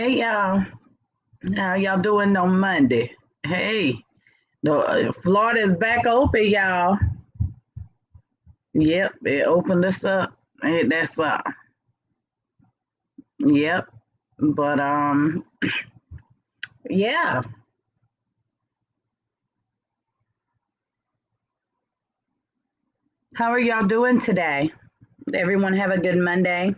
Hey y'all, how y'all doing on Monday? Hey, Florida's back open, y'all. Yep, it opened us up. Hey, that's yep. But yeah. How are y'all doing today? Everyone have a good Monday.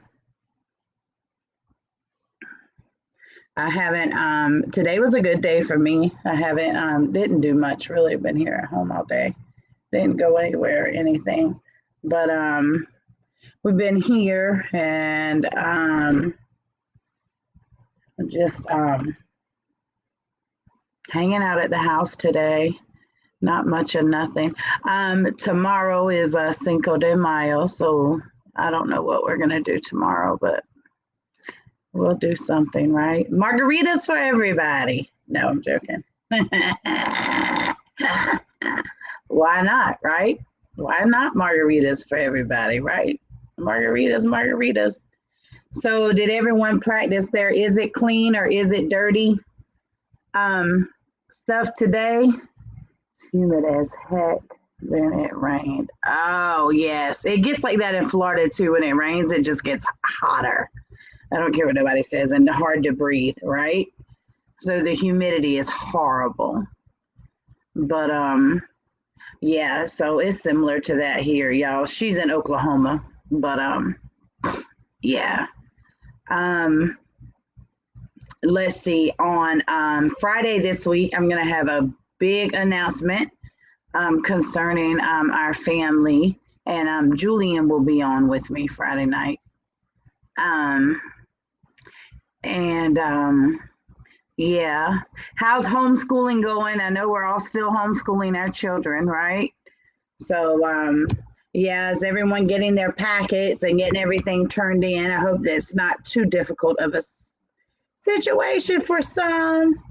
I haven't today was a good day for me. I haven't didn't do much really. Been here at home all day. Didn't go anywhere or anything. But we've been here and just hanging out at the house today. Not much of nothing. Tomorrow is Cinco de Mayo, so I don't know what we're gonna do tomorrow, but we'll do something, right? Margaritas for everybody. No, I'm joking. Why not, right? Why not margaritas for everybody, right? Margaritas, margaritas. So, did everyone practice their is it clean or is it dirty um, stuff today? It's humid as heck. Then it rained. Oh, yes. It gets like that in Florida too. When it rains, it just gets hotter. I don't care what nobody says, and hard to breathe, right? So the humidity is horrible. But yeah, so it's similar to that here, y'all. She's in Oklahoma, but yeah. Um, let's see. On Friday this week, I'm gonna have a big announcement concerning our family, and Julian will be on with me Friday night. Um, and yeah, how's homeschooling going? I know we're all still homeschooling our children, right? So yeah, is everyone getting their packets and getting everything turned in? I hope that's not too difficult of a situation for some.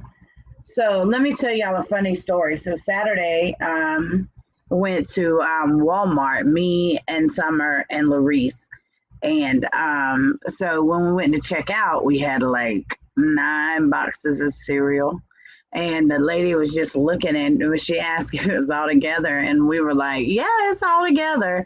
So let me tell y'all a funny story. So Saturday, went to Walmart, me and Summer and Larice. And so when we went to check out, we had like 9 boxes of cereal. And the lady was just looking and she asked if it was all together. And we were like, yeah, it's all together.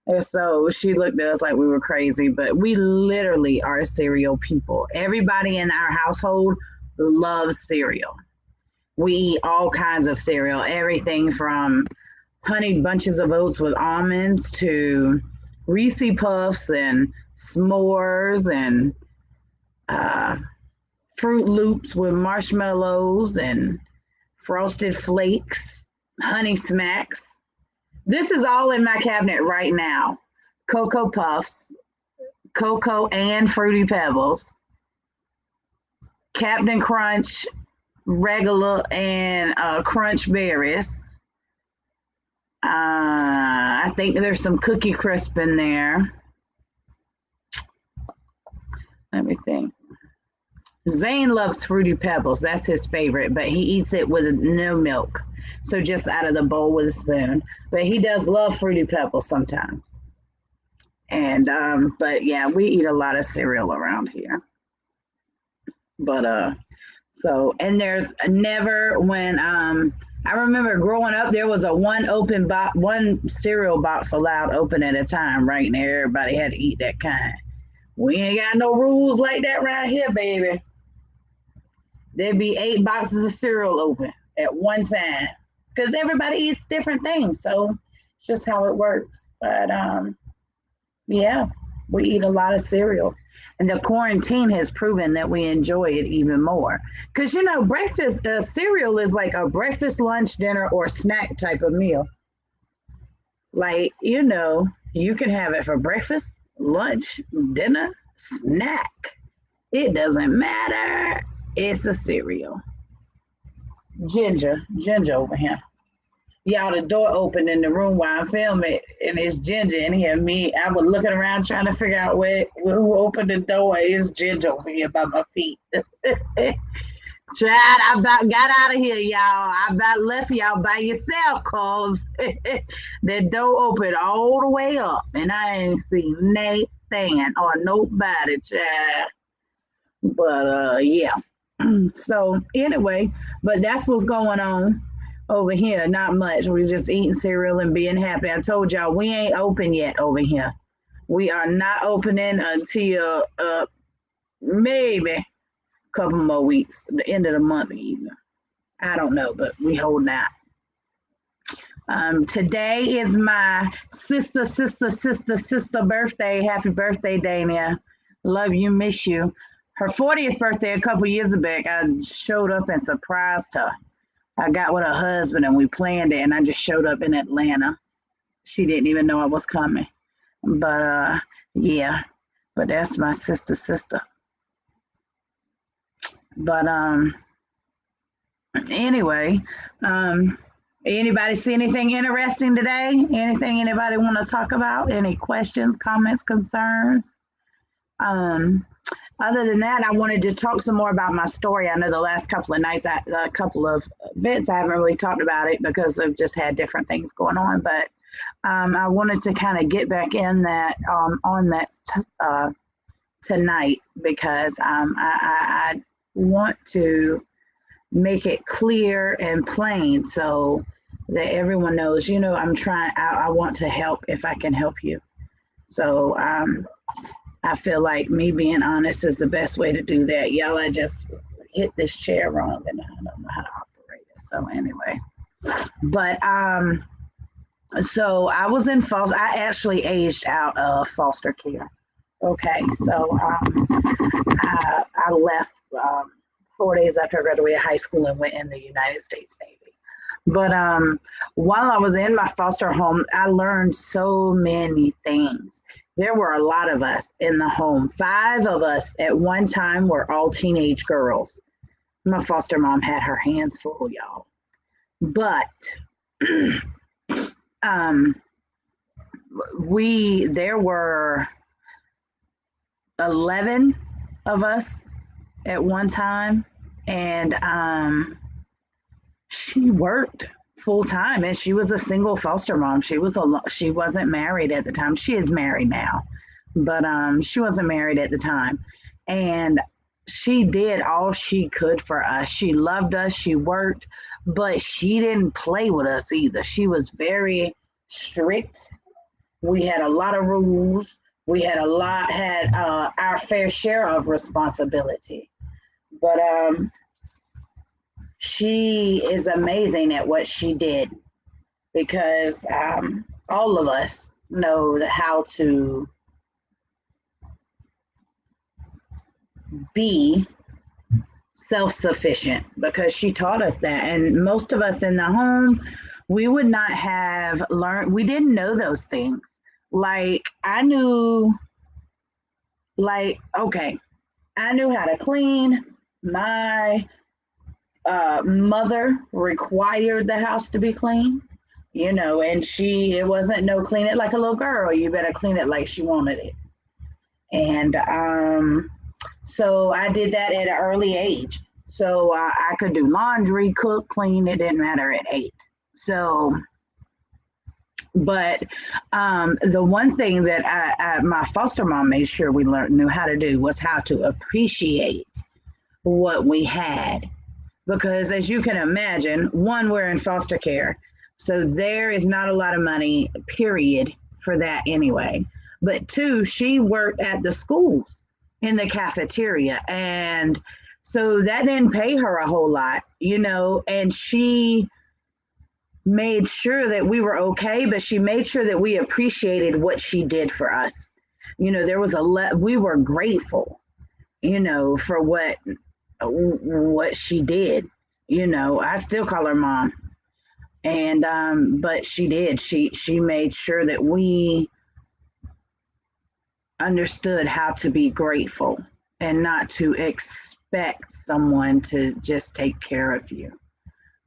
And so she looked at us like we were crazy, but we literally are cereal people. Everybody in our household loves cereal. We eat all kinds of cereal, everything from honey bunches of oats with almonds to Reese Puffs and s'mores and uh, Fruit Loops with marshmallows and Frosted Flakes, Honey Smacks. This is all in my cabinet right now. Cocoa Puffs, Cocoa and Fruity Pebbles, Captain Crunch, regular and Crunch Berries. I think there's some Cookie Crisp in there. Let me think. Zane loves Fruity Pebbles. That's his favorite, but he eats it with no milk. So just out of the bowl with a spoon. But he does love Fruity Pebbles sometimes. And but yeah, we eat a lot of cereal around here. But so and there's never when I remember growing up there was a one cereal box allowed open at a time, right? And everybody had to eat that kind. We ain't got no rules like that right here, baby. There'd be 8 boxes of cereal open at one time because everybody eats different things. So it's just how it works. But yeah, we eat a lot of cereal. And the quarantine has proven that we enjoy it even more. Because, breakfast cereal is like a breakfast, lunch, dinner, or snack type of meal. Like, you can have it for breakfast, lunch, dinner, snack. It doesn't matter. It's a cereal. Ginger over here. Y'all, the door opened in the room while I'm filming, and it's Ginger in here. I was looking around trying to figure out who opened the door. It's Ginger over here by my feet. Chad, I about got out of here, y'all. I about left y'all by yourself, cause the door opened all the way up, and I ain't seen Nathan or nobody, Chad. But yeah. So anyway, but that's what's going on over here. Not much. We're just eating cereal and being happy. I told y'all we ain't open yet over here. We are not opening until maybe a couple more weeks, the end of the month even. I don't know, but we holding out. Today is my sister birthday. Happy birthday, Dania. Love you, miss you. Her 40th birthday a couple years back, I showed up and surprised her. I got with her husband and we planned it, and I just showed up in Atlanta. She didn't even know I was coming. But yeah, but that's my sister. But anyway, anybody see anything interesting today? Anything anybody want to talk about? Any questions, comments, concerns? Um, Other than that, I wanted to talk some more about my story. I know the last couple of nights, a couple of events, I haven't really talked about it because I've just had different things going on. But I wanted to kind of get back in that on that tonight because I want to make it clear and plain so that everyone knows. You know, I'm trying. I want to help if I can help you. So I feel like me being honest is the best way to do that. Y'all, I just hit this chair wrong and I don't know how to operate it. So anyway, but so I was in foster. I actually aged out of foster care. Okay, so I left 4 days after I graduated high school and went in the United States Navy. But while I was in my foster home, I learned so many things. There were a lot of us in the home. 5 of us at one time were all teenage girls. My foster mom had her hands full, y'all. But there were 11 of us at one time, and she worked full time, and she was a single foster mom. She wasn't married at the time. She is married now, but she wasn't married at the time, and she did all she could for us. She loved us. She worked, but she didn't play with us either. She was very strict. We had a lot of rules. We had our fair share of responsibility, but she is amazing at what she did because all of us know how to be self-sufficient because she taught us that. And most of us in the home, we would not have learned, we didn't know those things. Like I knew how to clean. My mother required the house to be clean, you know, and it wasn't no clean it like a little girl. You better clean it like she wanted it. And so I did that at an early age. So I could do laundry, cook, clean. It didn't matter at 8. So, but the one thing that my foster mom made sure we knew how to do was how to appreciate what we had. Because as you can imagine, one, we're in foster care. So there is not a lot of money, period, for that anyway. But 2, she worked at the schools in the cafeteria. And so that didn't pay her a whole lot, you know, and she made sure that we were okay, but she made sure that we appreciated what she did for us. You know, there was we were grateful, you know, for what she did. You know, I still call her mom. And but she did. She made sure that we understood how to be grateful and not to expect someone to just take care of you,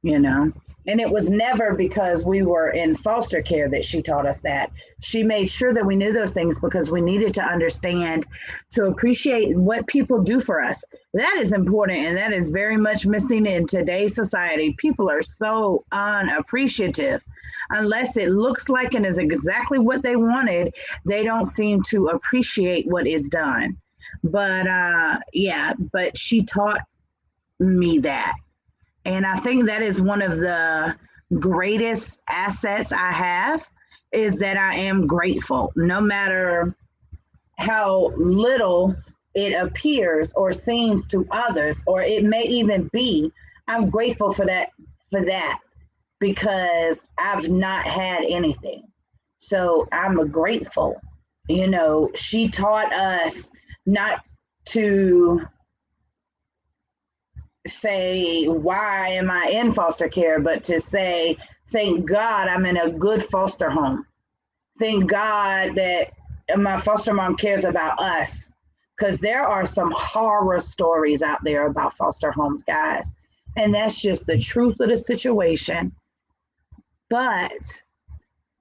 you know. And it was never because we were in foster care that she taught us that. She made sure that we knew those things because we needed to understand, to appreciate what people do for us. That is important, and that is very much missing in today's society. People are so unappreciative. Unless it looks like and is exactly what they wanted, they don't seem to appreciate what is done. But yeah, but she taught me that. And I think that is one of the greatest assets I have is that I am grateful no matter how little it appears or seems to others, or it may even be. I'm grateful for that because I've not had anything. So I'm grateful. She taught us not to say, why am I in foster care, but to say, thank God I'm in a good foster home. Thank God that my foster mom cares about us. Because there are some horror stories out there about foster homes, guys. And that's just the truth of the situation. But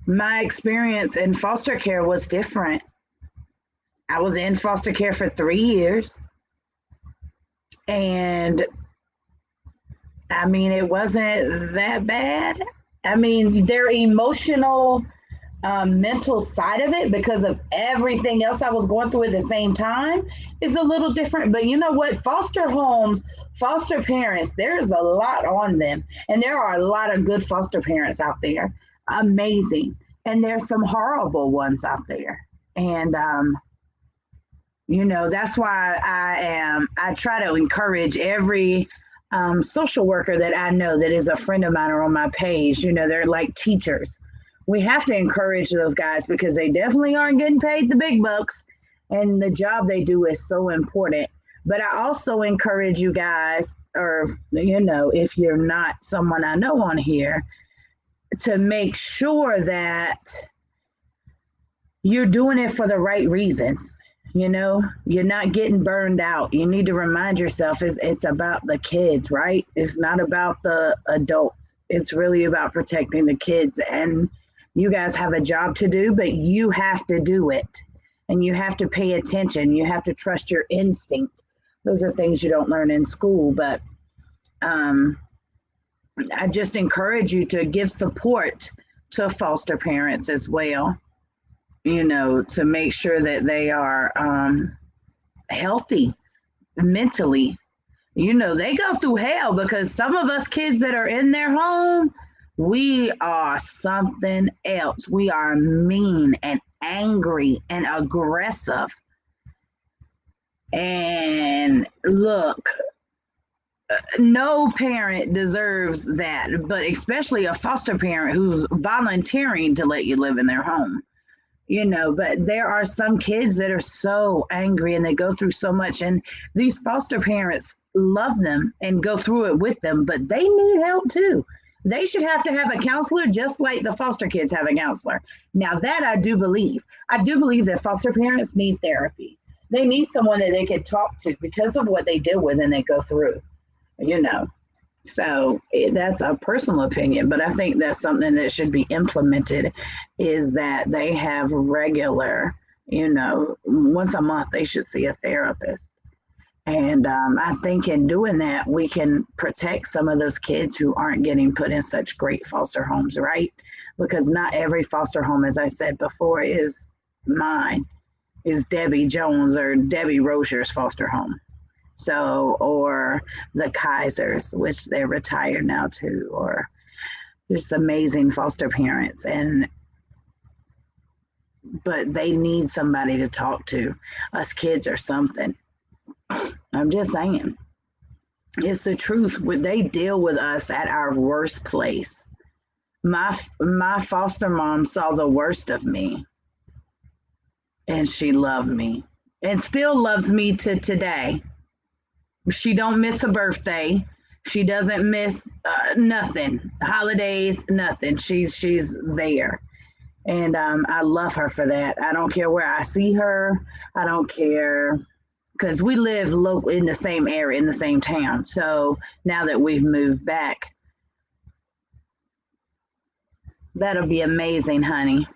my experience in foster care was different. I was in foster care for 3 years. And I mean, it wasn't that bad. I mean, their emotional, mental side of it, because of everything else I was going through at the same time, is a little different. But you know what? Foster homes, foster parents, there's a lot on them. And there are a lot of good foster parents out there. Amazing. And there's some horrible ones out there. And, that's why I try to encourage every social worker that I know that is a friend of mine or on my page. They're like teachers. We have to encourage those guys because they definitely aren't getting paid the big bucks, and the job they do is so important. But I also encourage you guys, or if you're not someone I know on here, to make sure that you're doing it for the right reasons. You're not getting burned out. You need to remind yourself it's about the kids, right? It's not about the adults. It's really about protecting the kids. And you guys have a job to do, but you have to do it. And you have to pay attention. You have to trust your instinct. Those are things you don't learn in school. But I just encourage you to give support to foster parents as well, to make sure that they are healthy mentally. They go through hell because some of us kids that are in their home, we are something else. We are mean and angry and aggressive. And look, no parent deserves that, but especially a foster parent who's volunteering to let you live in their home. But there are some kids that are so angry and they go through so much, and these foster parents love them and go through it with them, but they need help too. They should have to have a counselor just like the foster kids have a counselor. Now that I do believe that foster parents need therapy. They need someone that they can talk to because of what they deal with and they go through, you know. So that's a personal opinion, but I think that's something that should be implemented is that they have regular, once a month they should see a therapist. And I think in doing that, we can protect some of those kids who aren't getting put in such great foster homes, right? Because not every foster home, as I said before, is mine, is Debbie Jones or Debbie Rozier's foster home. So, or the Kaisers, which they're retired now too, or just amazing foster parents. But they need somebody to talk to. Us kids or something. I'm just saying. It's the truth. They deal with us at our worst place. My foster mom saw the worst of me, and she loved me, and still loves me to today. She don't miss a birthday. She doesn't miss nothing, holidays, nothing. She's there, and I love her for that. I don't care where I see her. I don't care because we live local in the same area, in the same town. So now that we've moved back, that'll be amazing, honey.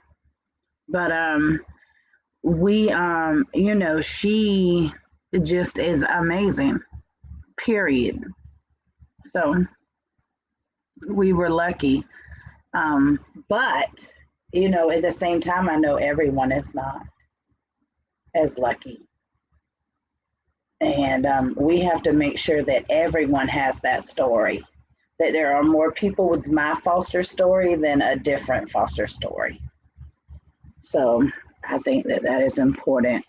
But we she just is amazing. Period. So we were lucky. But at the same time, I know everyone is not as lucky. And we have to make sure that everyone has that story, that there are more people with my foster story than a different foster story. So I think that that is important.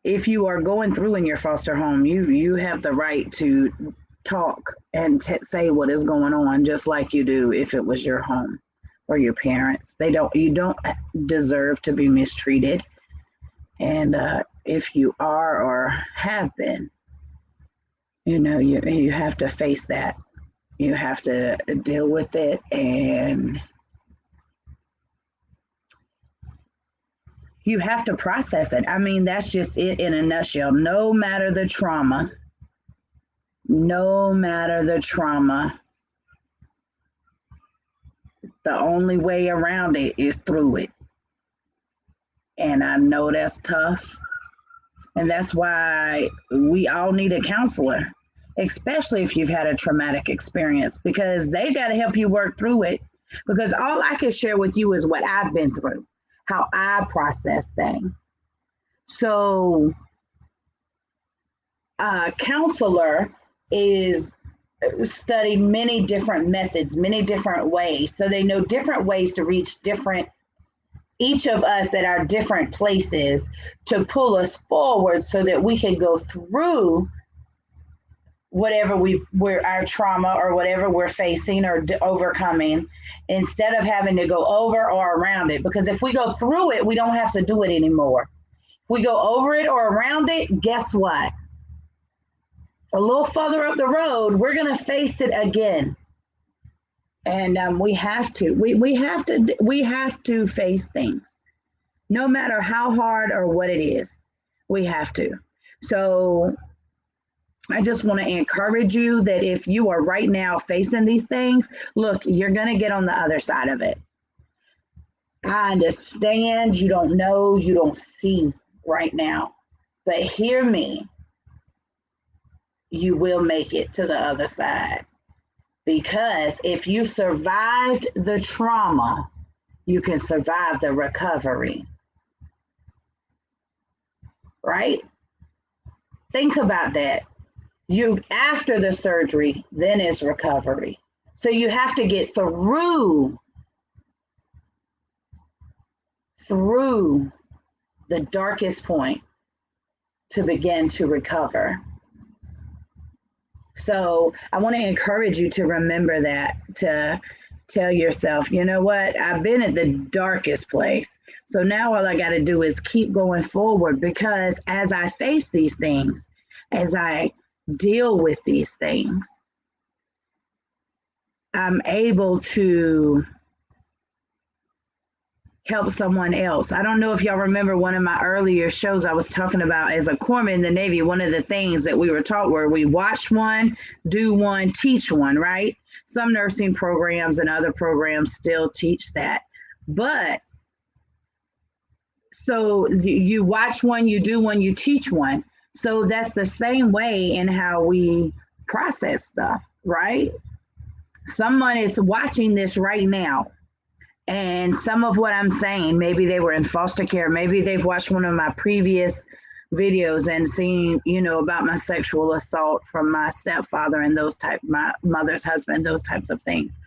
If you are going through in your foster home, you have the right to talk and say what is going on, just like you do if it was your home or your parents. You don't deserve to be mistreated. And if you are or have been, you have to face that. You have to deal with it, and you have to process it. I mean, that's just it in a nutshell. No matter the trauma, the only way around it is through it. And I know that's tough. And that's why we all need a counselor, especially if you've had a traumatic experience, because they got to help you work through it. Because all I can share with you is what I've been through, how I process things. So a counselor is studied many different methods, many different ways. So they know different ways to reach each of us at our different places to pull us forward so that we can go through whatever we're our trauma or whatever we're facing or overcoming, instead of having to go over or around it. Because if we go through it, we don't have to do it anymore. If we go over it or around it, guess what? A little further up the road, we're going to face it again. And we have to face things, no matter how hard or what it is. We have to. So I just want to encourage you that if you are right now facing these things, look, you're going to get on the other side of it. I understand you don't know, you don't see right now, but hear me. You will make it to the other side. Because if you survived the trauma, you can survive the recovery. Right? Think about that. After the surgery, then is recovery. So you have to get through the darkest point to begin to recover. So I want to encourage you to remember that, to tell yourself, you know what, I've been at the darkest place. So now all I got to do is keep going forward, because as I face these things, as I deal with these things, I'm able to help someone else. I don't know if y'all remember one of my earlier shows I was talking about, as a corpsman in the Navy, one of the things that we were taught were we watch one, do one, teach one, right? Some nursing programs and other programs still teach that. But so you watch one, you do one, you teach one. So that's the same way in how we process stuff, right? Someone is watching this right now. And some of what I'm saying, maybe they were in foster care, maybe they've watched one of my previous videos and seen, about my sexual assault from my stepfather and my mother's husband, those types of things.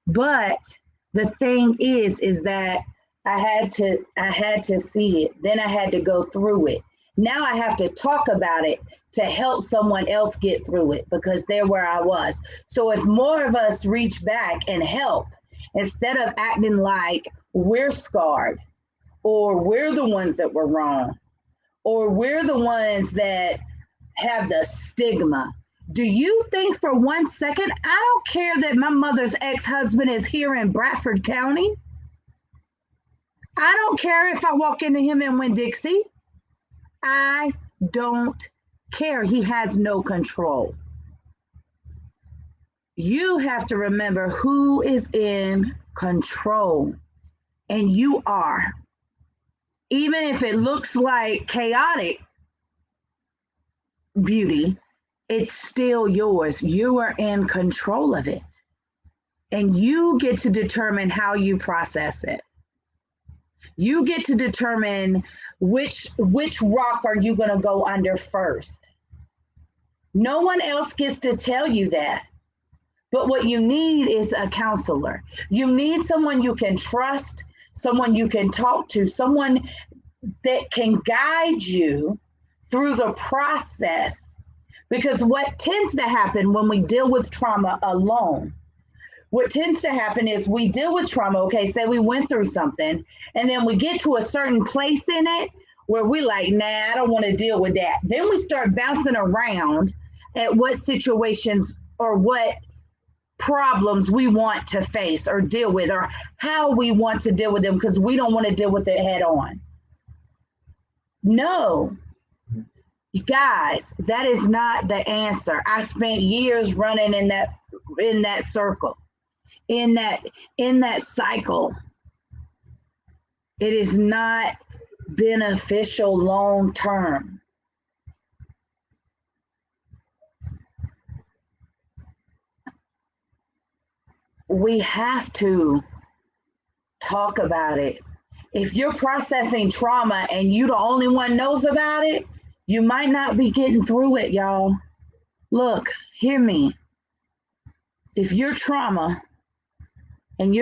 But the thing is that I had to see it. Then I had to go through it. Now I have to talk about it to help someone else get through it, because they're where I was. So if more of us reach back and help, instead of acting like we're scarred, or we're the ones that were wrong, or we're the ones that have the stigma. Do you think for 1 second, I don't care that my mother's ex-husband is here in Bradford County? I don't care if I walk into him in Winn-Dixie. I don't care. He has no control. You have to remember who is in control, and you are. Even if it looks like chaotic beauty, it's still yours. You are in control of it, and you get to determine how you process it. You get to determine Which rock are you going to go under first? No one else gets to tell you that. But what you need is a counselor. You need someone you can trust, someone you can talk to, someone that can guide you through the process. Because what tends to happen when we deal with trauma alone, what tends to happen is we deal with trauma, okay, say we went through something, and then we get to a certain place in it where we like, nah, I don't want to deal with that. Then we start bouncing around at what situations or what problems we want to face or deal with, or how we want to deal with them, because we don't want to deal with it head on. No, you guys, that is not the answer. I spent years running in that circle, in that cycle. It is not beneficial long term. We have to talk about it. If you're processing trauma and you the only one knows about it, you might not be getting through it, y'all. Look, hear me. If you're trauma and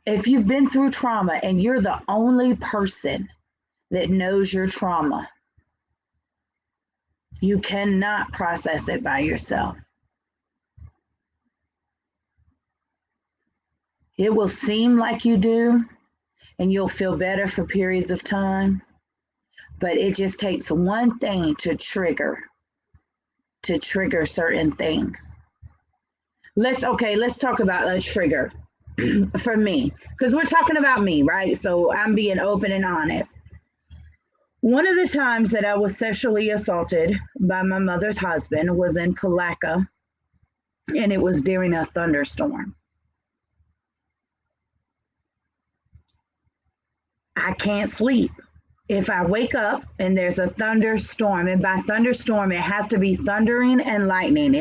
if you've been through trauma and you're the only person that knows your trauma, you cannot process it by yourself. It will seem like you do, and you'll feel better for periods of time, but it just takes one thing to trigger certain things. Let's talk about a trigger for me, because we're talking about me, right? So I'm being open and honest. One of the times that I was sexually assaulted by my mother's husband was in Palatka, and it was during a thunderstorm. I can't sleep. If I wake up and there's a thunderstorm, and by thunderstorm, it has to be thundering and lightning.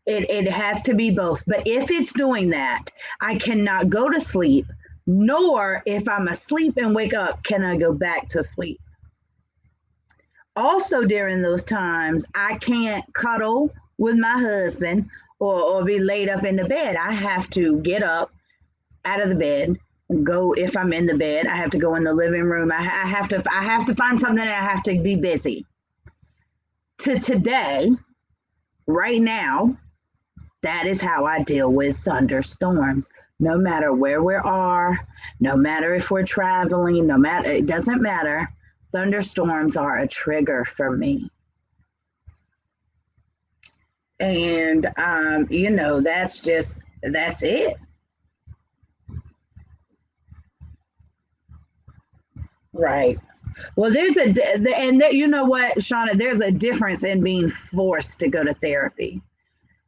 It has to be both. But if it's doing that, I cannot go to sleep, nor if I'm asleep and wake up, can I go back to sleep. Also during those times, I can't cuddle with my husband or be laid up in the bed. I have to get up out of the bed, go, if I'm in the bed, I have to go in the living room. I have to find something, and I have to be busy. To today, right now, that is how I deal with thunderstorms. No matter where we are, no matter if we're traveling, it doesn't matter. Thunderstorms are a trigger for me. And, that's it. Right. Well, you know what, Shauna, there's a difference in being forced to go to therapy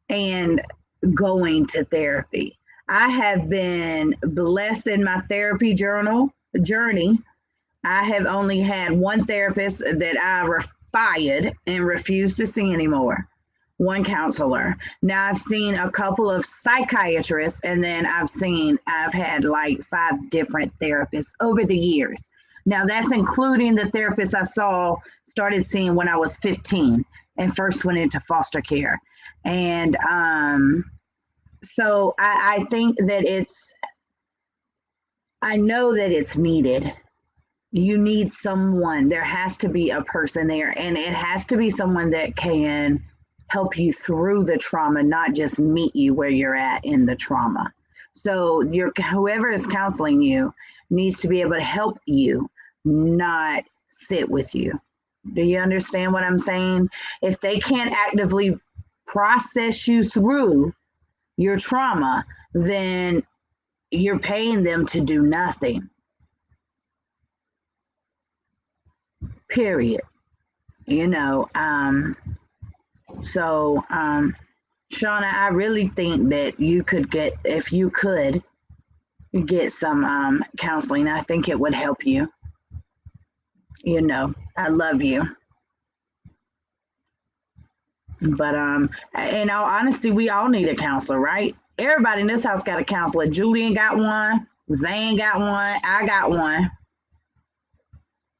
and going to therapy. I have been blessed in my therapy journey. I have only had one therapist that I fired and refused to see anymore. One counselor. Now I've seen a couple of psychiatrists, and then I've had like 5 different therapists over the years. Now that's including the therapist I started seeing when I was 15 and first went into foster care. And so I think that I know that it's needed. You need someone. There has to be a person there, and it has to be someone that can help you through the trauma, not just meet you where you're at in the trauma. So whoever is counseling you needs to be able to help you, not sit with you. Do you understand what I'm saying? If they can't actively process you through your trauma, then you're paying them to do nothing. Period. So, Shauna, I really think that if you could get some counseling, I think it would help you. I love you. But in all honesty, we all need a counselor, right? Everybody in this house got a counselor. Julian got one. Zane got one. I got one.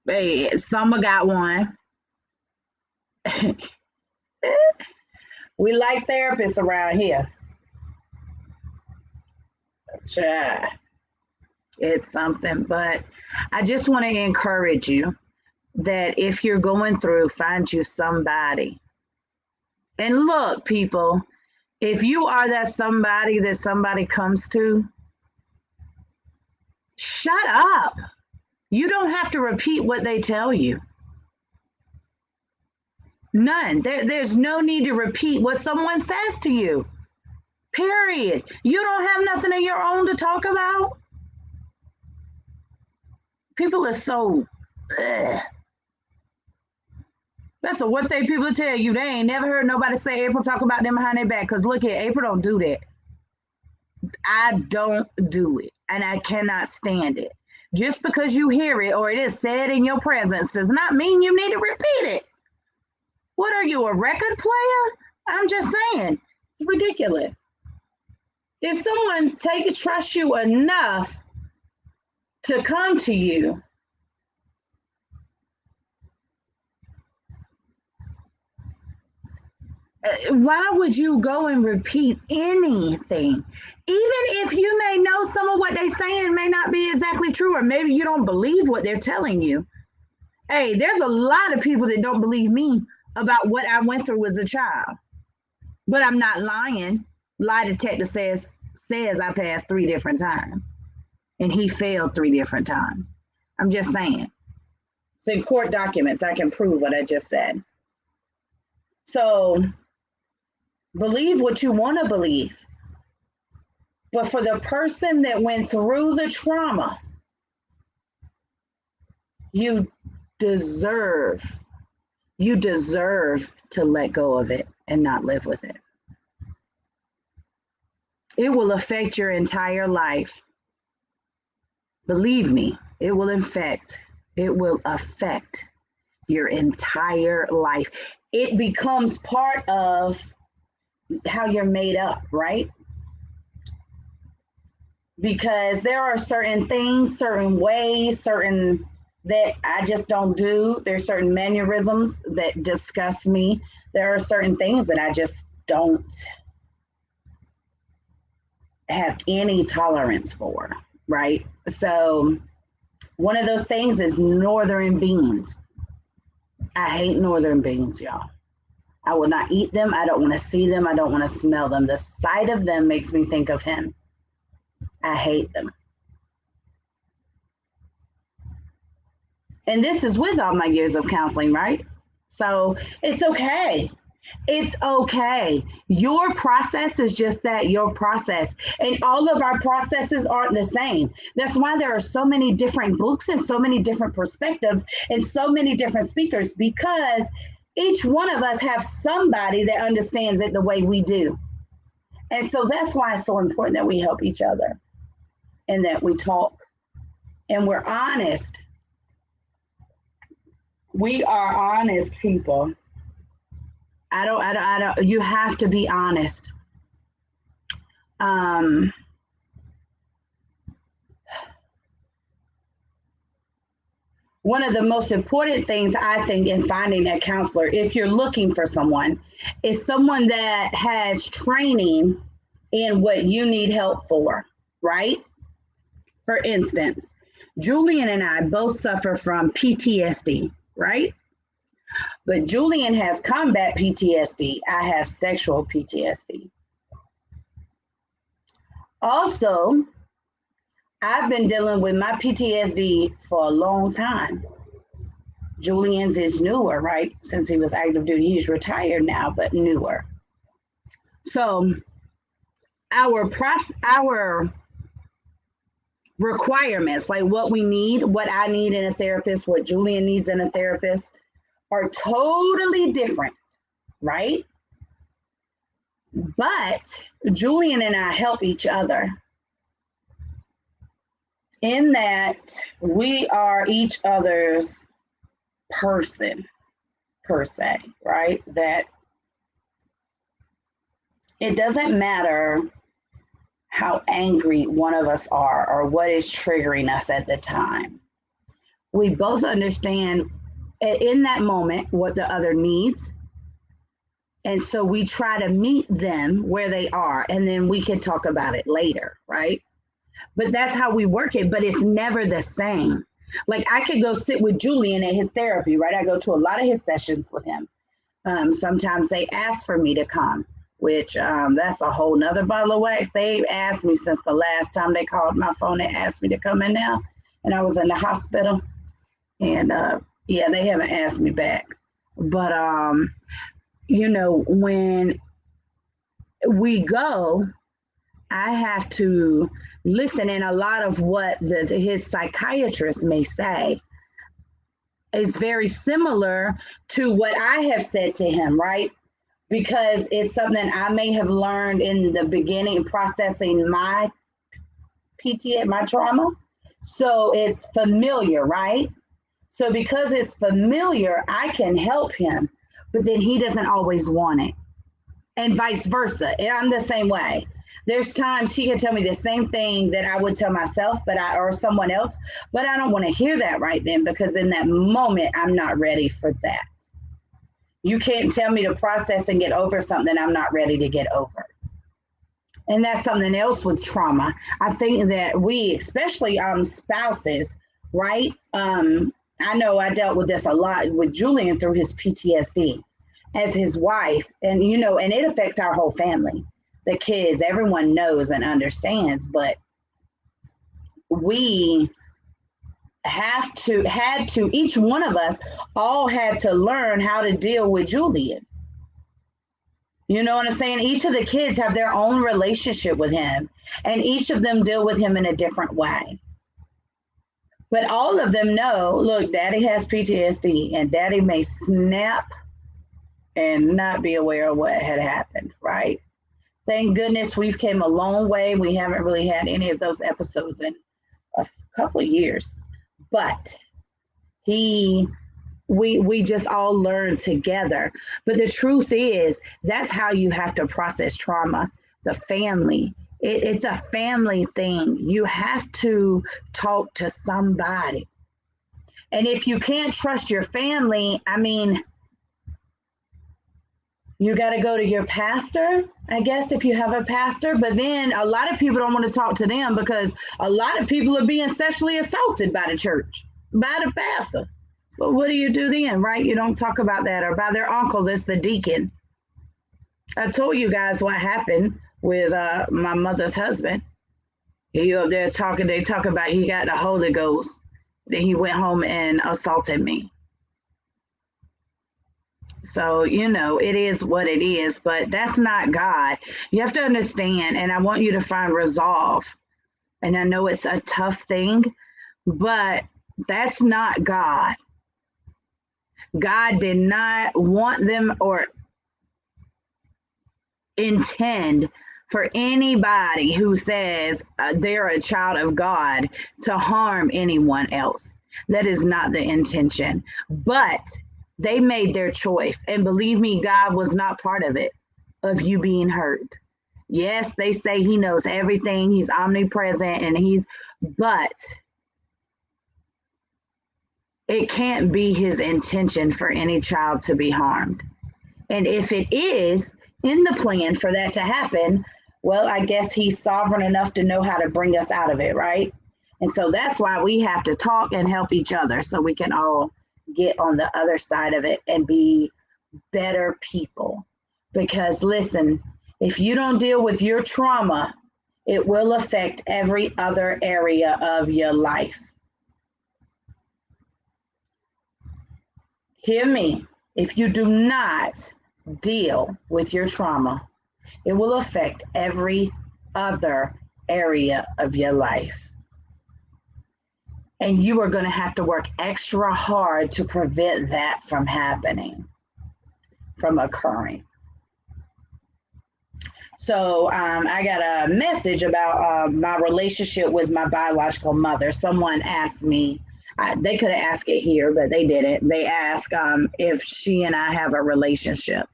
Hey, Summer got one. We like therapists around here. Yeah, it's something, but I just want to encourage you that if you're going through, find you somebody. And look, people, if you are that somebody comes to, shut up. You don't have to repeat what they tell you. None. There's no need to repeat what someone says to you. Period. You don't have nothing of your own to talk about. People are so. Ugh. That's what they people tell you. They ain't never heard nobody say April talk about them behind their back. Cause look here, April don't do that. I don't do it, and I cannot stand it. Just because you hear it or it is said in your presence does not mean you need to repeat it. What are you, a record player? I'm just saying, it's ridiculous. If someone trusts you enough to come to you, why would you go and repeat anything? Even if you may know some of what they're saying may not be exactly true, or maybe you don't believe what they're telling you. Hey, there's a lot of people that don't believe me about what I went through as a child. But I'm not lying. Lie detector says I passed 3 different times. And he failed 3 different times. I'm just saying. It's in court documents. I can prove what I just said. So believe what you want to believe. But for the person that went through the trauma, you deserve to let go of it and not live with it. It will affect your entire life. Believe me, it will affect your entire life. It becomes part of how you're made up, right? Because there are certain things, certain ways, certain that I just don't do. There's certain mannerisms that disgust me. There are certain things that I just don't have any tolerance for, right? So one of those things is northern beans. I hate northern beans, y'all. I will not eat them. I don't want to see them. I don't want to smell them. The sight of them makes me think of him. I hate them. And this is with all my years of counseling, right? So it's okay. It's okay. Your process is just that, your process. And all of our processes aren't the same. That's why there are so many different books and so many different perspectives and so many different speakers, because each one of us have somebody that understands it the way we do. And so that's why it's so important that we help each other and that we talk and we're honest. We are honest people. I don't, you have to be honest. One of the most important things I think in finding a counselor, if you're looking for someone, is someone that has training in what you need help for, right? For instance, Julian and I both suffer from PTSD, right? But Julian has combat PTSD. I have sexual PTSD. Also, I've been dealing with my PTSD for a long time. Julian's is newer, right? Since he was active duty, he's retired now, but newer. So our requirements, like what we need, what I need in a therapist, what Julian needs in a therapist, are totally different, right? But Julian and I help each other in that we are each other's person, per se, right? That it doesn't matter how angry one of us are or what is triggering us at the time. We both understand in that moment what the other needs. And so we try to meet them where they are, and then we can talk about it later, right? But that's how we work it, but it's never the same. Like I could go sit with Julian at his therapy, right? I go to a lot of his sessions with him. Sometimes they ask for me to come, which that's a whole nother bottle of wax. They've asked me since the last time they called my phone and asked me to come in now. And I was in the hospital. And yeah, they haven't asked me back. But, when we go, I have to listen. And a lot of what his psychiatrist may say is very similar to what I have said to him, right? Because it's something I may have learned in the beginning processing my PTA, my trauma. So it's familiar, right? So because it's familiar, I can help him, but then he doesn't always want it. And vice versa. I'm the same way. There's times he can tell me the same thing that I would tell myself, or someone else, but I don't want to hear that right then, because in that moment, I'm not ready for that. You can't tell me to process and get over something I'm not ready to get over. And that's something else with trauma. I think that we, especially spouses, right? I know I dealt with this a lot with Julian through his PTSD as his wife. And, and it affects our whole family. The kids, everyone knows and understands, but we had to, each one of us all had to learn how to deal with Julian. You know what I'm saying? Each of the kids have their own relationship with him, and each of them deal with him in a different way. But all of them know, look, daddy has PTSD, and daddy may snap and not be aware of what had happened, right? Thank goodness we've came a long way. We haven't really had any of those episodes in a couple of years. But we just all learn together. But the truth is, that's how you have to process trauma. The family. It's a family thing. You have to talk to somebody. And if you can't trust your family, I mean, you got to go to your pastor, I guess, if you have a pastor. But then a lot of people don't want to talk to them because a lot of people are being sexually assaulted by the church, by the pastor. So what do you do then, right? You don't talk about that, or by their uncle that's the deacon. I told you guys what happened with my mother's husband. They talk about he got the Holy Ghost. Then he went home and assaulted me. So, it is what it is, but that's not God. You have to understand, and I want you to find resolve. And I know it's a tough thing, but that's not God. God did not want them or intend for anybody who says they're a child of God to harm anyone else. That is not the intention. But they made their choice. And believe me, God was not part of it, of you being hurt. Yes, they say he knows everything. He's omnipresent but it can't be his intention for any child to be harmed. And if it is in the plan for that to happen, well, I guess he's sovereign enough to know how to bring us out of it, right? And so that's why we have to talk and help each other so we can all get on the other side of it and be better people. Because listen, if you don't deal with your trauma, it will affect every other area of your life. Hear me. If you do not deal with your trauma, it will affect every other area of your life. And you are going to have to work extra hard to prevent that from happening, from occurring. So I got a message about my relationship with my biological mother. Someone asked me, they could have asked it here, but they didn't. They asked if she and I have a relationship.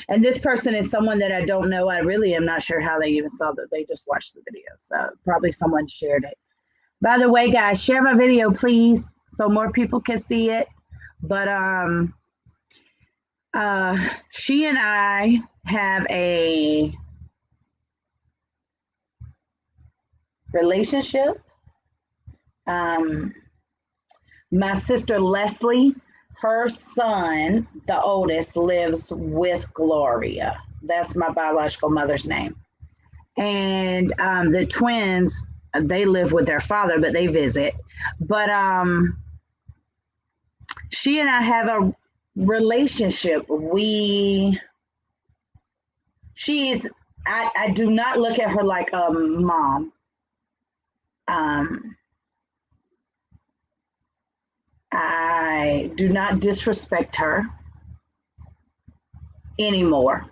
And this person is someone that I don't know. I really am not sure how they even saw that. They just watched the video. So probably someone shared it. By the way, guys, share my video, please, so more people can see it. But she and I have a relationship. My sister Leslie, her son, the oldest, lives with Gloria. That's my biological mother's name. And the twins, they live with their father, but they visit. But she and I have a relationship. I do not look at her like a mom. I do not disrespect her anymore.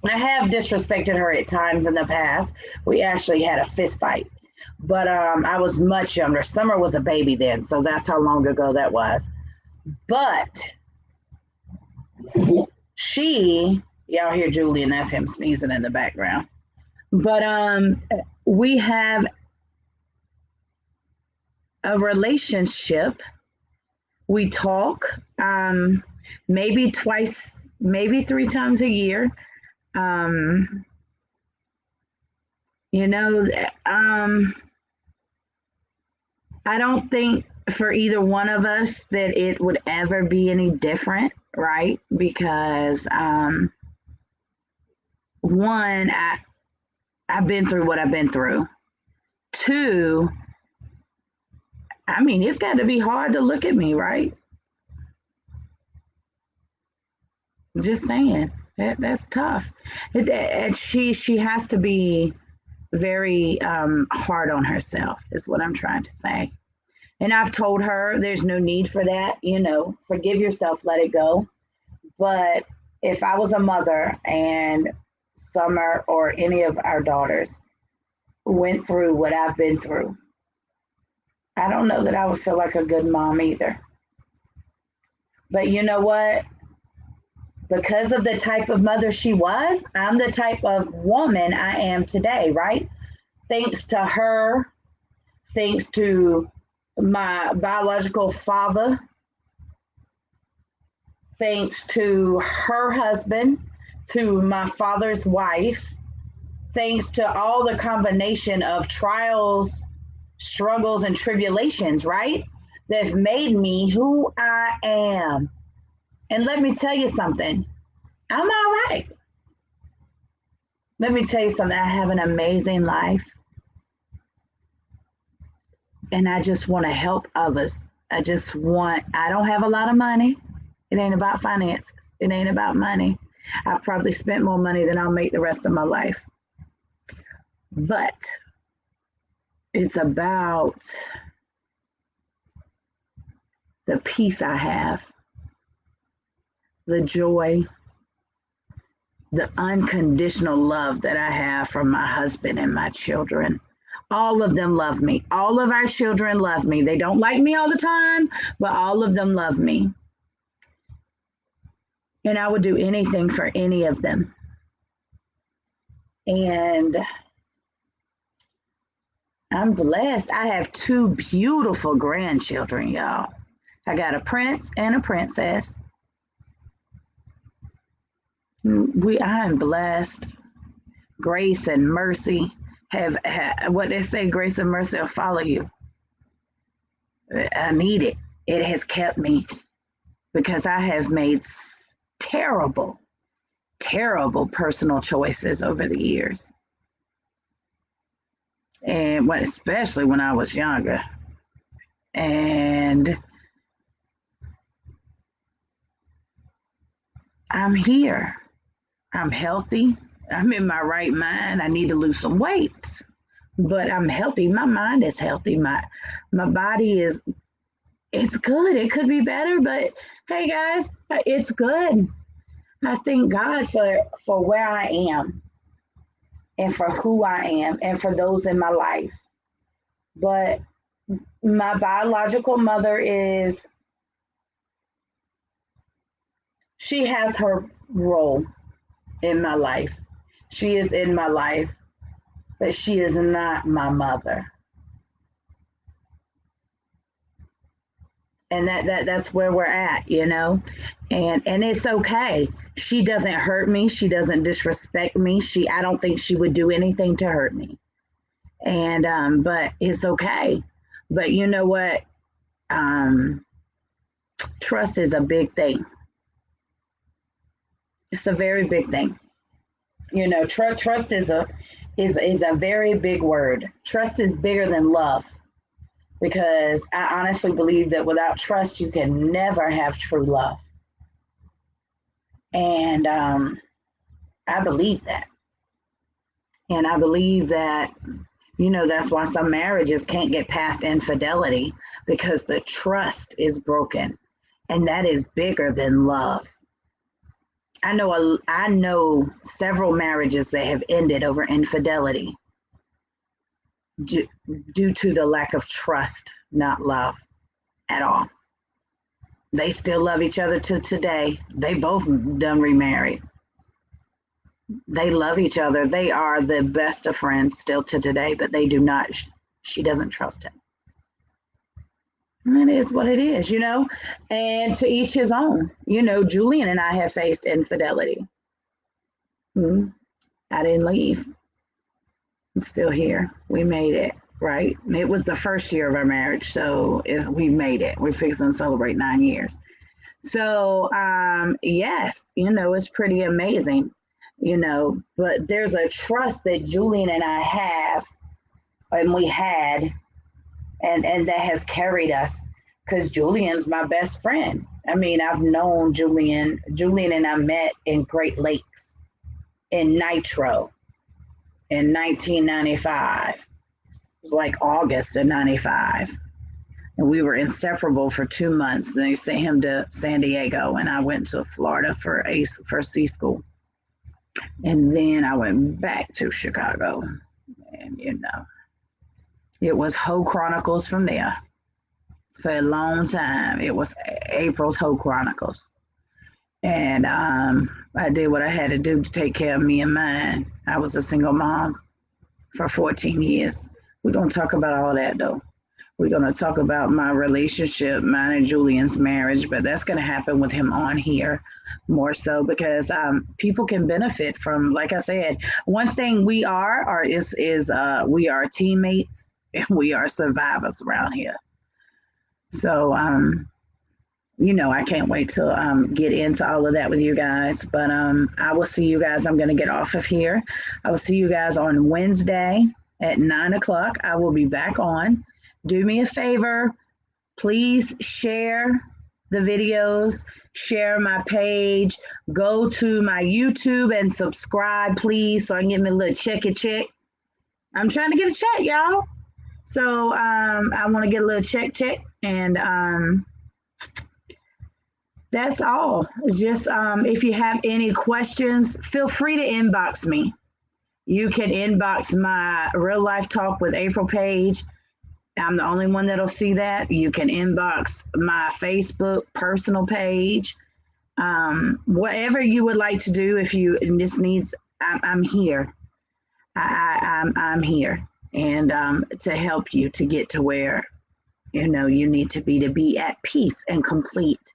I have disrespected her at times in the past. We actually had a fist fight, but I was much younger. Summer was a baby then, so that's how long ago that was. But y'all hear Julian, that's him sneezing in the background. But we have a relationship. We talk maybe twice, maybe 3 times a year. You know, I don't think for either one of us that it would ever be any different, right? Because one, I've been through what I've been through. 2, I mean, it's got to be hard to look at me, right? Just saying, that's tough. And she has to be very hard on herself, is what I'm trying to say. And I've told her there's no need for that. You know, forgive yourself, let it go. But if I was a mother and Summer or any of our daughters went through what I've been through, I don't know that I would feel like a good mom either. But you know what? Because of the type of mother she was, I'm the type of woman I am today, right? Thanks to her, thanks to my biological father, thanks to her husband, to my father's wife, thanks to all the combination of trials, struggles, and tribulations, right? That have made me who I am. And let me tell you something, I'm all right. Let me tell you something, I have an amazing life. And I just want to help others. I don't have a lot of money. It ain't about finances. It ain't about money. I've probably spent more money than I'll make the rest of my life. But it's about the peace I have, the joy, the unconditional love that I have from my husband and my children. All of them love me. All of our children love me. They don't like me all the time, but all of them love me. And I would do anything for any of them. And I'm blessed. I have 2 beautiful grandchildren, y'all. I got a prince and a princess. I am blessed. Grace and mercy have what they say, grace and mercy will follow you. I need it. It has kept me because I have made terrible, terrible personal choices over the years. And especially when I was younger. And I'm here. I'm healthy. I'm in my right mind. I need to lose some weight, but I'm healthy. My mind is healthy. My body is, it's good. It could be better, but hey guys, it's good. I thank God for where I am and for who I am and for those in my life. But my biological mother she has her role in my life. She is in my life, but she is not my mother. And that's where we're at, and it's okay. She doesn't hurt me. She doesn't disrespect me. I don't think she would do anything to hurt me. And but it's okay. But you know what? Um, trust is a big thing. It's a very big thing. Trust is a very big word. Trust is bigger than love, because I honestly believe that without trust, you can never have true love. And I believe that. And I believe that, that's why some marriages can't get past infidelity, because the trust is broken. And that is bigger than love. I know several marriages that have ended over infidelity due to the lack of trust, not love at all. They still love each other to today. They both done remarried. They love each other. They are the best of friends still to today, but they do not. She doesn't trust him. It is what it is, and to each his own. Julian and I have faced infidelity. I didn't leave. I'm still here. We made it, right? It was the first year of our marriage, so we made it. We're fixing to celebrate 9 years. So, yes, it's pretty amazing, but there's a trust that Julian and I have, and we had, and that has carried us, because Julian's my best friend. I mean, I've known Julian. Julian and I met in Great Lakes in Nitro in 1995. It was like August of 95. And we were inseparable for 2 months. Then they sent him to San Diego, and I went to Florida for C school. And then I went back to Chicago. And, it was Hoe Chronicles from there. For a long time, it was April's Hoe Chronicles. And I did what I had to do to take care of me and mine. I was a single mom for 14 years. We're going to talk about all that, though. We're going to talk about my relationship, mine and Julian's marriage, but that's going to happen with him on here more so, because people can benefit from, like I said, one thing we are we are teammates, and we are survivors around here. So, I can't wait to get into all of that with you guys. But I will see you guys. I'm going to get off of here. I will see you guys on Wednesday at 9 o'clock. I will be back on. Do me a favor. Please share the videos. Share my page. Go to my YouTube and subscribe, please, so I can get me a little check. I'm trying to get a check, y'all. So I want to get a little check. And that's all. Just if you have any questions, feel free to inbox me. You can inbox my Real Life Talk with April page. I'm the only one that'll see that. You can inbox my Facebook personal page. Whatever you would like to do, if you just needs, I'm here. I'm here, and to help you to get to where you need to be at peace and complete.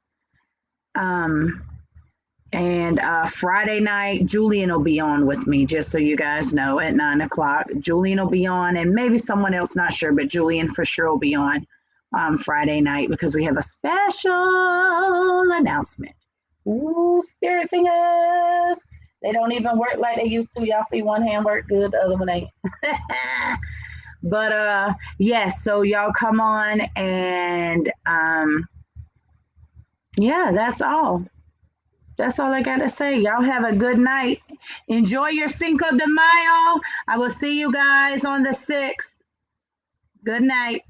And Friday night, Julian will be on with me, just so you guys know, at 9 o'clock. Julian will be on, and maybe someone else, not sure, but Julian for sure will be on Friday night, because we have a special announcement. Ooh, spirit fingers. They don't even work like they used to. Y'all see one hand work good, the other one ain't. But yes, so y'all come on, and yeah, that's all. That's all I got to say. Y'all have a good night. Enjoy your Cinco de Mayo. I will see you guys on the 6th. Good night.